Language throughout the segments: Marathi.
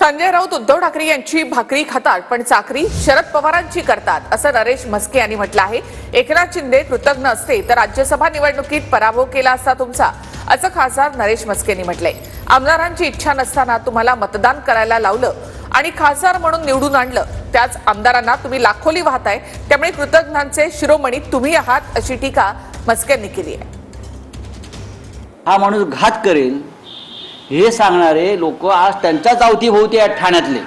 संजय राऊत उद्धव ठाकरे यांची भाकरी खातात पण चाकरी शरद पवारांची करतात असं नरेश म्हस्के यांनी म्हटलं आहे। एकनाथ शिंदे कृतज्ञ असते तर राज्यसभा निवडणुकीत पराभव केला असता तुमचा, असं खासदार नरेश म्हस्के यांनी म्हटलंय। आमदारांची इच्छा नसताना तुम्हाला मतदान करायला लावलं आणि खासदार म्हणून निवडून आणलं, त्याच आमदारांना तुम्ही लाखोली वाहताय, त्यामुळे कृतज्ञांचे शिरोमणी तुम्ही आहात अशी टीका म्हस्के यांनी केली आहे। हा माणूस घात करेल हे सांगणारे लोक आज त्यांच्याच अवतीभोवती आहेत ठाण्यातले।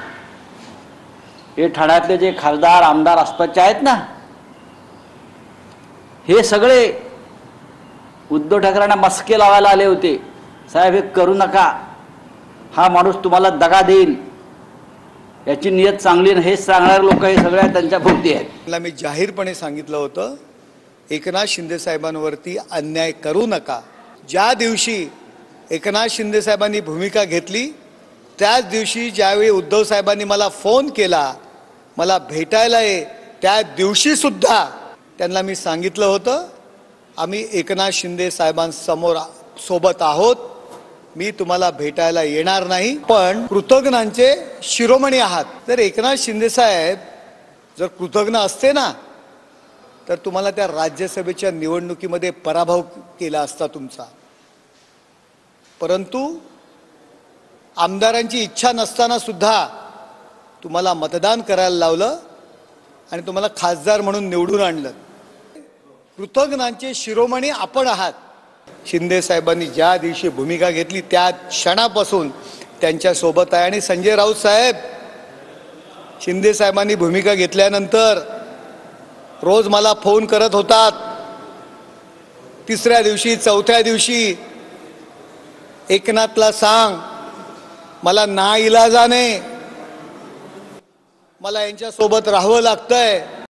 हे ठाण्यातले जे खासदार आमदार आसपासचे आहेत ना, हे सगळे उद्धव ठाकरेंना मस्के लावायला आले होते। साहेब हे करू नका, हा माणूस तुम्हाला दगा देईल, याची नियत चांगली नाही, हे सांगणारे लोक हे सगळे त्यांच्या भोवती आहेत। मला मी जाहीरपणे सांगितलं होतं, एकनाथ शिंदे साहेबांवरती अन्याय करू नका। ज्या दिवशी एकनाथ शिंदे साहेबांनी भूमिका घेतली त्याच दिवशी ज्यावेळी उद्धव साहेबांनी मला फोन केला, मला भेटायला ये, त्या दिवशी सुद्धा त्यांना मी सांगितलं होतं आम्ही एकनाथ शिंदे साहेबांसमोर सोबत आहोत, मी तुम्हाला भेटायला येणार नाही, पण कृतज्ञांचे शिरोमणी आहात। तर एकनाथ शिंदे साहेब जर कृतज्ञ असते ना तर तुम्हाला त्या राज्यसभेच्या निवडणुकीमध्ये पराभव केला असता तुमचा। परंतु आमदारांची इच्छा नसताना सुद्धा तुम्हाला मतदान करायला लावलं आणि तुम्हाला खासदार म्हणून निवडून आणलं। कृतज्ञांचे शिरोमणी आपण आहात। शिंदे साहेबांनी ज्या दिवशी भूमिका घेतली त्या क्षणापासून त्यांच्या सोबत आहे। आणि संजय राऊत साहेब, शिंदे साहेबांनी भूमिका घेतल्यानंतर रोज मला फोन करत होतात, तिसऱ्या दिवशी चौथ्या दिवशी एकनाथला सांग मला नाइलाजाने मला यांच्या सोबत राहावं लागतंय।